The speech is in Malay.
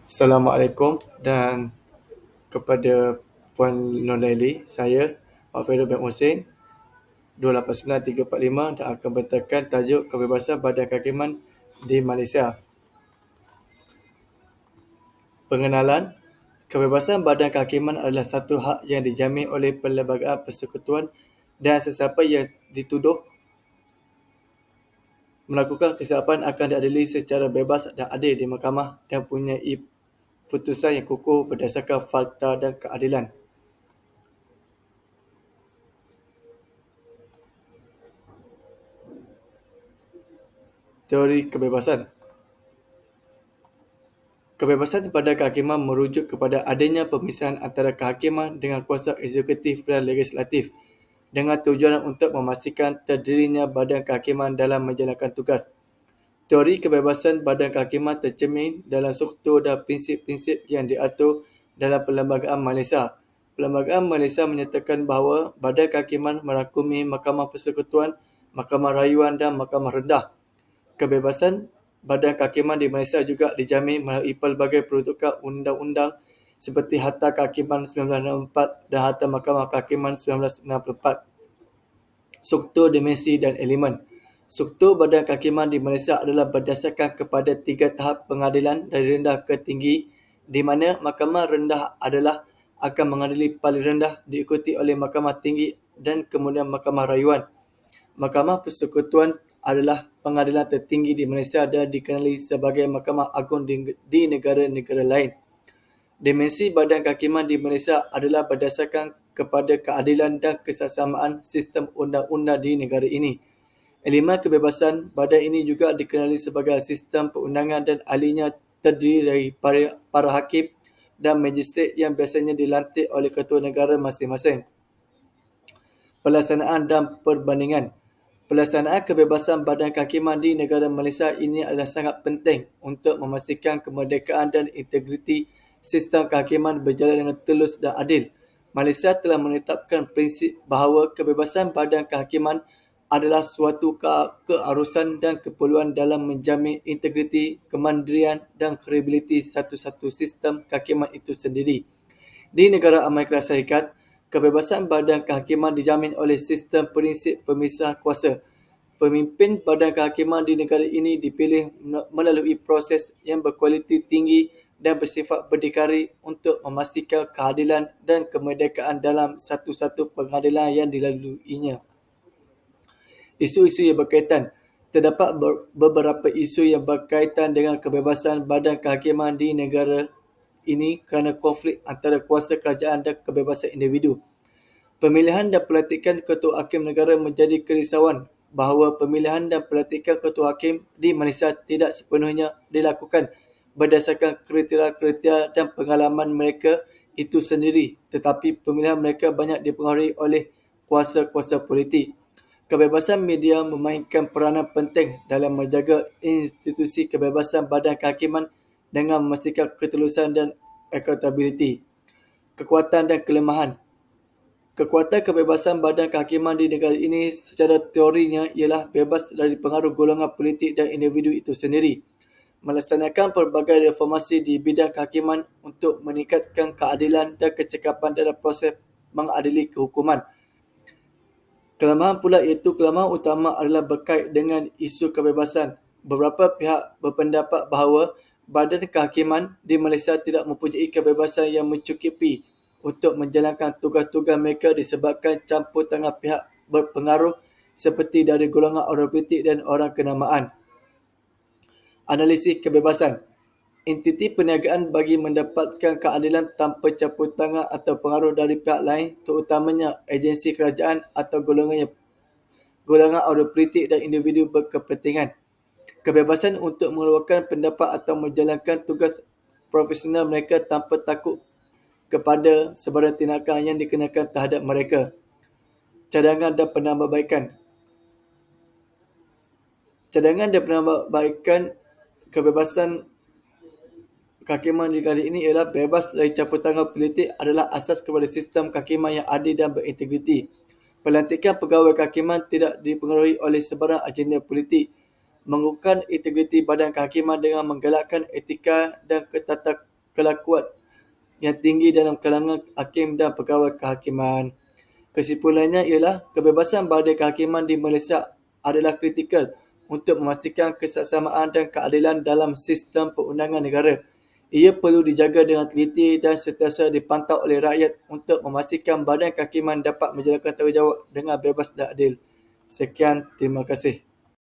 Assalamualaikum dan kepada Puan Nolaili, saya Pak Fairul bin Hussein 289345 dan akan bertekan tajuk kebebasan badan kehakiman di Malaysia. Pengenalan, kebebasan badan kehakiman adalah satu hak yang dijamin oleh Perlembagaan Persekutuan dan sesiapa yang dituduh melakukan kesilapan akan diadili secara bebas dan adil di mahkamah dan mempunyai putusan yang kukuh berdasarkan fakta dan keadilan. Teori kebebasan. Kebebasan pada kehakiman merujuk kepada adanya pemisahan antara kehakiman dengan kuasa eksekutif dan legislatif dengan tujuan untuk memastikan terdirinya badan kehakiman dalam menjalankan tugas. Teori kebebasan badan kehakiman tercermin dalam struktur dan prinsip-prinsip yang diatur dalam Perlembagaan Malaysia. Perlembagaan Malaysia menyatakan bahawa badan kehakiman merangkumi Mahkamah Persekutuan, Mahkamah Rayuan dan Mahkamah Rendah. Kebebasan badan kehakiman di Malaysia juga dijamin melalui pelbagai peruntukan undang-undang seperti Harta Kehakiman 1964 dan Harta Mahkamah Kehakiman 1994. Struktur, dimensi dan elemen. Struktur badan kehakiman di Malaysia adalah berdasarkan kepada 3 tahap pengadilan dari rendah ke tinggi, di mana Mahkamah Rendah adalah akan mengadili paling rendah, diikuti oleh Mahkamah Tinggi dan kemudian Mahkamah Rayuan. Mahkamah Persekutuan adalah pengadilan tertinggi di Malaysia dan dikenali sebagai Mahkamah Agung di negara-negara lain. Dimensi badan kehakiman di Malaysia adalah berdasarkan kepada keadilan dan kesaksamaan sistem undang-undang di negara ini. Elemen kebebasan badan ini juga dikenali sebagai sistem perundangan dan ahlinya terdiri dari para hakim dan magistrate yang biasanya dilantik oleh ketua negara masing-masing. Pelaksanaan dan perbandingan. Pelaksanaan kebebasan badan kehakiman di negara Malaysia ini adalah sangat penting untuk memastikan kemerdekaan dan integriti sistem kehakiman berjalan dengan telus dan adil. Malaysia telah menetapkan prinsip bahawa kebebasan badan kehakiman adalah suatu keharusan dan keperluan dalam menjamin integriti, kemandirian dan kredibiliti satu-satu sistem kehakiman itu sendiri. Di negara Amerika Syarikat, kebebasan badan kehakiman dijamin oleh sistem prinsip pemisahan kuasa. Pemimpin badan kehakiman di negara ini dipilih melalui proses yang berkualiti tinggi dan bersifat berdikari untuk memastikan keadilan dan kemerdekaan dalam satu-satu pengadilan yang dilaluinya. Isu-isu yang berkaitan. Terdapat beberapa isu yang berkaitan dengan kebebasan badan kehakiman di negara ini kerana konflik antara kuasa kerajaan dan kebebasan individu. Pemilihan dan pelantikan ketua hakim negara menjadi kerisauan bahawa pemilihan dan pelantikan ketua hakim di Malaysia tidak sepenuhnya dilakukan berdasarkan kriteria-kriteria dan pengalaman mereka itu sendiri, tetapi pemilihan mereka banyak dipengaruhi oleh kuasa-kuasa politik. Kebebasan media memainkan peranan penting dalam menjaga institusi kebebasan badan kehakiman dengan memastikan ketulusan dan accountability. Kekuatan dan kelemahan. Kekuatan kebebasan badan kehakiman di negara ini secara teorinya ialah bebas dari pengaruh golongan politik dan individu itu sendiri. Melaksanakan pelbagai reformasi di bidang kehakiman untuk meningkatkan keadilan dan kecekapan dalam proses mengadili kehukuman. Kelemahan pula iaitu kelemahan utama adalah berkait dengan isu kebebasan. Beberapa pihak berpendapat bahawa badan kehakiman di Malaysia tidak mempunyai kebebasan yang mencukupi untuk menjalankan tugas-tugas mereka disebabkan campur tangan pihak berpengaruh seperti dari golongan orang politik dan orang kenamaan. Analisis kebebasan. Entiti perniagaan bagi mendapatkan keadilan tanpa campur tangan atau pengaruh dari pihak lain, terutamanya agensi kerajaan atau golongan orang politik dan individu berkepentingan. Kebebasan untuk mengeluarkan pendapat atau menjalankan tugas profesional mereka tanpa takut kepada sebarang tindakan yang dikenakan terhadap mereka. Cadangan dan penambahbaikan. Cadangan dan penambahbaikan kebebasan kehakiman di negara ini ialah bebas dari campur tangan politik adalah asas kepada sistem kehakiman yang adil dan berintegriti. Pelantikan pegawai kehakiman tidak dipengaruhi oleh sebarang agenda politik. Mengukuhkan integriti badan kehakiman dengan menggalakkan etika dan kelakuan yang tinggi dalam kalangan hakim dan pegawai kehakiman. Kesimpulannya ialah kebebasan badan kehakiman di Malaysia adalah kritikal untuk memastikan kesaksamaan dan keadilan dalam sistem perundangan negara. Ia perlu dijaga dengan teliti dan sentiasa dipantau oleh rakyat untuk memastikan badan kehakiman dapat menjalankan tanggungjawab dengan bebas dan adil. Sekian, terima kasih.